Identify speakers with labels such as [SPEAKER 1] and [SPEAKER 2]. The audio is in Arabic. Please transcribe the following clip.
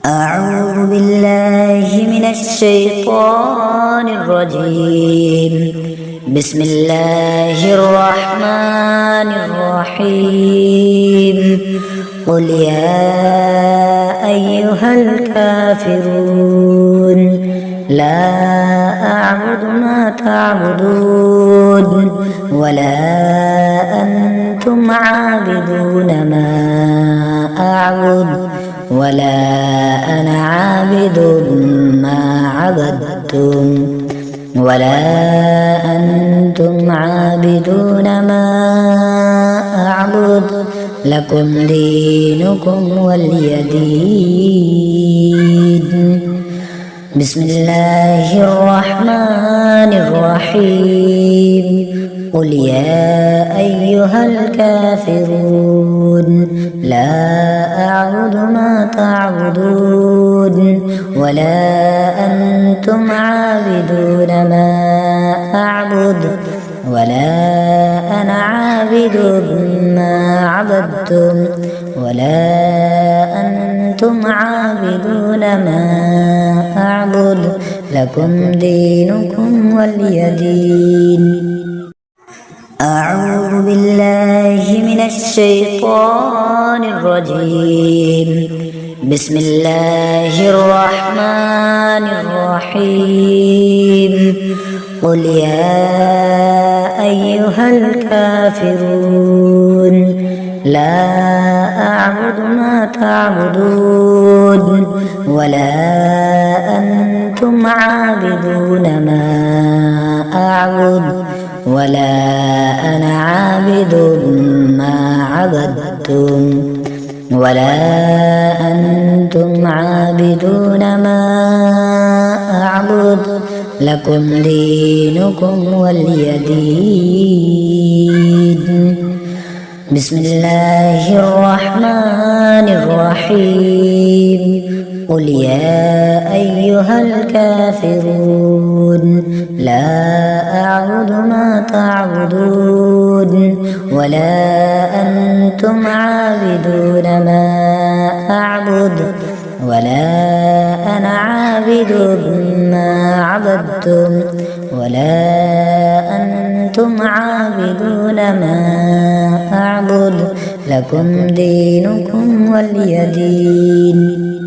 [SPEAKER 1] أعوذ بالله من الشيطان الرجيم. بسم الله الرحمن الرحيم. قل يا أيها الكافرون لا أعبد ما تعبدون ولا أنتم عابدون ما أعبد ولا أنا عابد ما عبدتم ولا أنتم عابدون ما أعبد لكم دينكم ولي دين. بسم الله الرحمن الرحيم. قل يا أيها الكافرون لا أعبد ما تعبدون ولا أنتم عابدون ما أعبد ولا أنا عابد ما عبدتم ولا أنتم عابدون ما أعبد لكم دينكم ولي دين. أعوذ بالله من الشيطان الرجيم. بسم الله الرحمن الرحيم. قل يا أيها الكافرون لا أعبد ما تعبدون ولا أنتم عابدون ما أعبد ولا أنا عابد ما عبدتم ولا أنتم عابدون ما أعبد لكم دينكم ولي دين. بسم الله الرحمن الرحيم. قل يا أيها الكافرون لا أعبد ما تعبدون ولا أنتم عابدون ما أعبد ولا أنا عابد ما عبدتم ولا أنتم عابدون ما أعبد لكم دينكم ولي دين.